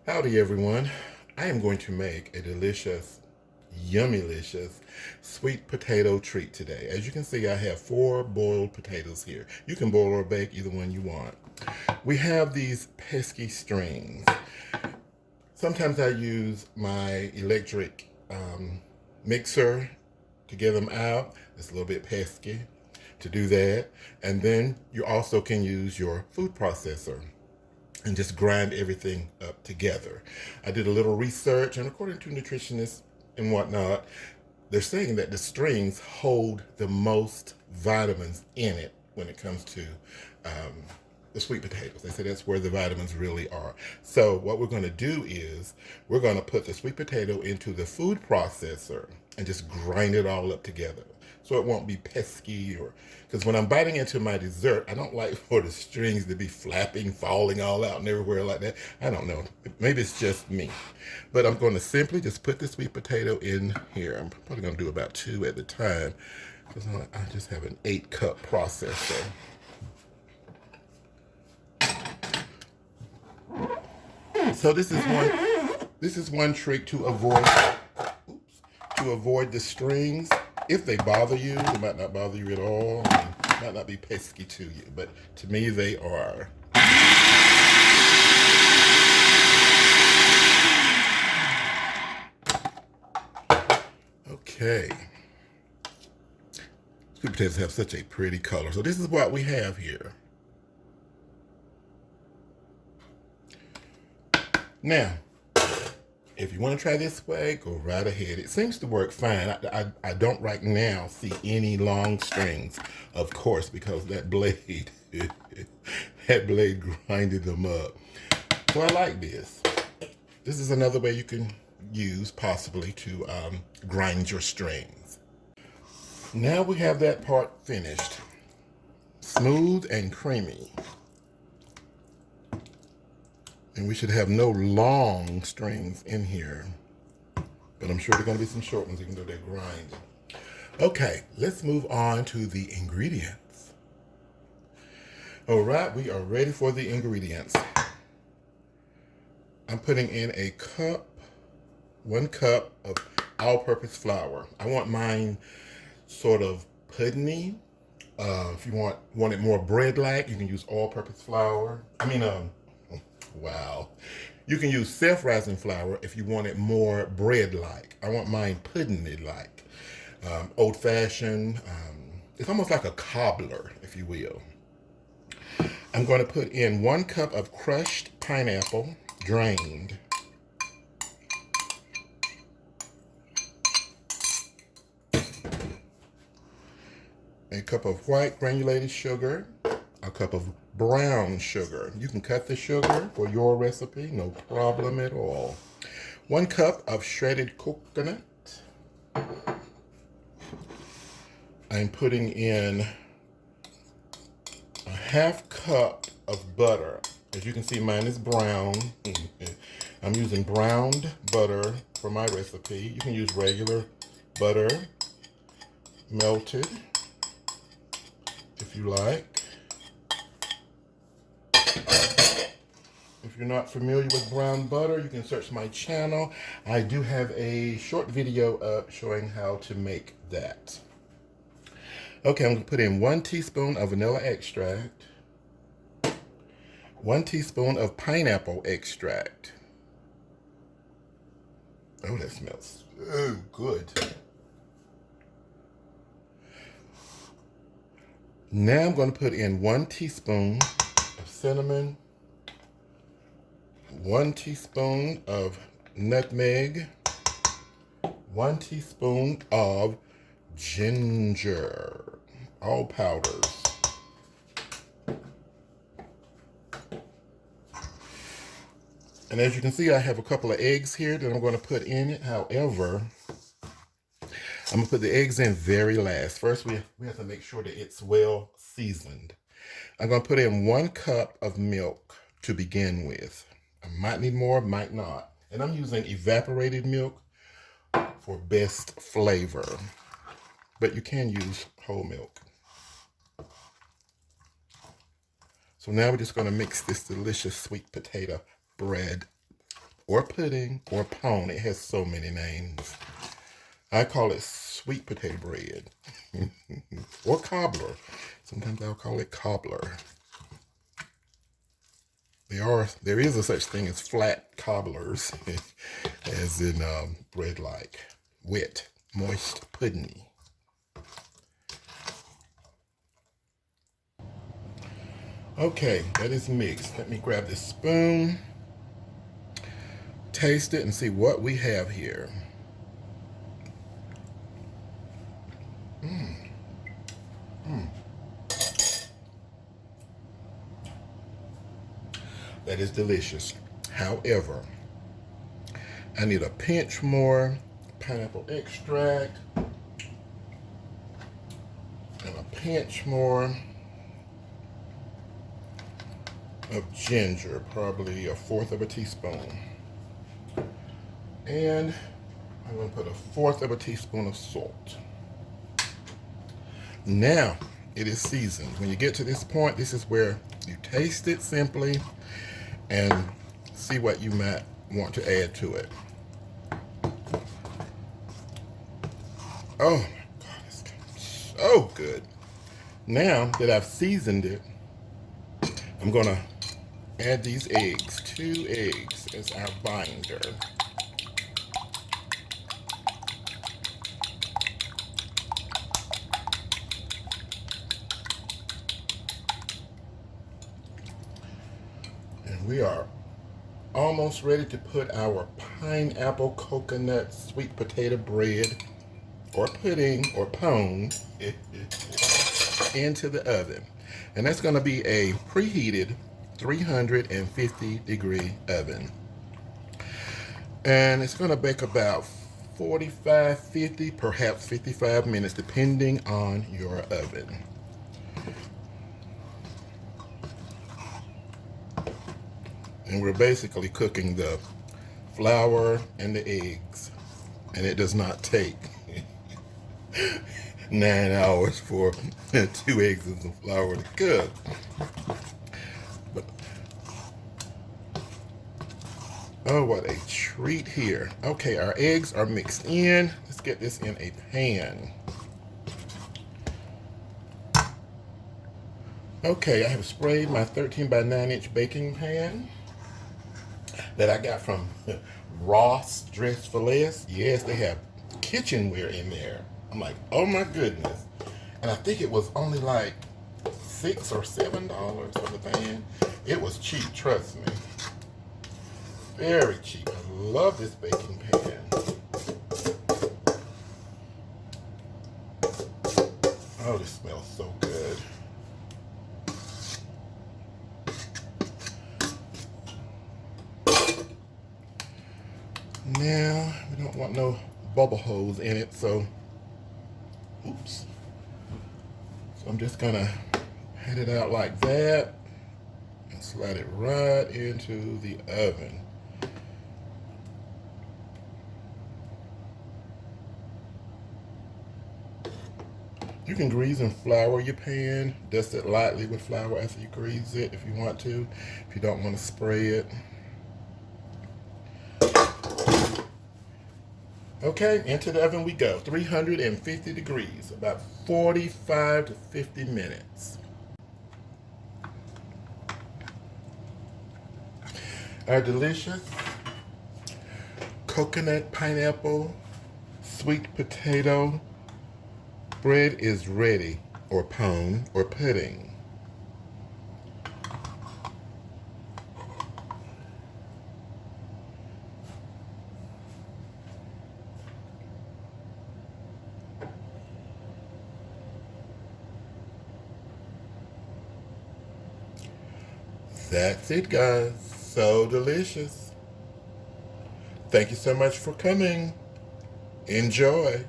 Howdy everyone. I am going to make a delicious, yummylicious sweet potato treat today. As you can see, I have 4 boiled potatoes here. You can boil or bake, either one you want. We have these pesky strings. Sometimes I use my electric mixer to get them out. It's a little bit pesky to do that. And then you also can use your food processor and just grind everything up together. I did a little research, and according to nutritionists and whatnot, they're saying that the strings hold the most vitamins in it when it comes to the sweet potatoes. They say that's where the vitamins really are. So what we're going to do is we're going to put the sweet potato into the food processor and just grind it all up together, so it won't be pesky, or because when I'm biting into my dessert, I don't like for the strings to be flapping, falling all out and everywhere like that. I don't know. Maybe it's just me. But I'm going to simply just put the sweet potato in here. I'm probably going to do about 2 at the time because I just have an 8-cup processor. So this is one trick to avoid the strings. If they bother you, they might not bother you at all. I mean, might not be pesky to you, but to me they are. Okay. Sweet potatoes have such a pretty color. So this is what we have here. Now, if you want to try this way, go right ahead. It seems to work fine. I don't right now see any long strings, of course, because that blade, that blade grinded them up. So I like this. This is another way you can use, possibly, to grind your strings. Now we have that part finished. Smooth and creamy. And we should have no long strings in here. But I'm sure there are going to be some short ones, even though they're grinding. Okay, let's move on to the ingredients. All right, we are ready for the ingredients. I'm putting in 1 cup of all-purpose flour. I want mine sort of puddingy. If you want it more bread-like, you can use all-purpose flour. Wow. You can use self-rising flour if you want it more bread-like. I want mine puddingy-like. Old-fashioned. It's almost like a cobbler, if you will. I'm going to put in 1 cup of crushed pineapple, drained. A cup of white granulated sugar, a cup of brown sugar. You can cut the sugar for your recipe, no problem at all. 1 cup of shredded coconut. I'm putting in a 1/2 cup of butter. As you can see, mine is brown. I'm using browned butter for my recipe. You can use regular butter, melted, if you like. If you're not familiar with brown butter, you can search my channel. I do have a short video up showing how to make that. Okay, I'm going to put in 1 teaspoon of vanilla extract, 1 teaspoon of pineapple extract. Oh, that smells so good. Now I'm going to put in 1 teaspoon of cinnamon, 1 teaspoon of nutmeg, 1 teaspoon of ginger, all powders. And as you can see, I have a couple of eggs here that I'm going to put in it. However, I'm going to put the eggs in very last. First, we have to make sure that it's well seasoned. I'm going to put in 1 cup of milk to begin with. I might need more, might not. And I'm using evaporated milk for best flavor. But you can use whole milk. So now we're just going to mix this delicious sweet potato bread or pudding or pone. It has so many names. I call it sweet potato bread or cobbler. Sometimes I'll call it cobbler. There is a such thing as flat cobblers, as in bread like wet, moist, puddingy. Okay, that is mixed. Let me grab this spoon, taste it, and see what we have here. That is delicious. However, I need a pinch more pineapple extract and a pinch more of ginger, probably 1/4 of a teaspoon. And I'm going to put 1/4 of a teaspoon of salt. Now it is seasoned. When you get to this point, this is where you taste it simply and see what you might want to add to it. Oh my God, it's so good. Now that I've seasoned it, I'm gonna add these eggs, 2 eggs as our binder. And we are almost ready to put our pineapple coconut sweet potato bread or pudding or pone into the oven. And that's going to be a preheated 350-degree oven. And it's going to bake about 45, 50, perhaps 55 minutes, depending on your oven. And we're basically cooking the flour and the eggs. And it does not take 9 hours for 2 eggs and some flour to cook. But, oh, what a treat here. Okay, our eggs are mixed in. Let's get this in a pan. Okay, I have sprayed my 13 by 9-inch baking pan that I got from Ross Dress for Less. Yes, they have kitchenware in there. I'm like, oh my goodness. And I think it was only like $6 or $7 for the pan. It was cheap, trust me. Very cheap. I love this baking pan. Oh, this smells so good. Now, we don't want no bubble holes in it, so, oops. So I'm just gonna head it out like that and slide it right into the oven. You can grease and flour your pan. Dust it lightly with flour after you grease it if you want to, if you don't want to spray it. Okay, into the oven we go. 350 degrees, about 45 to 50 minutes. Our delicious coconut pineapple sweet potato bread is ready, or pone, or pudding. That's it, guys. So delicious. Thank you so much for coming. Enjoy.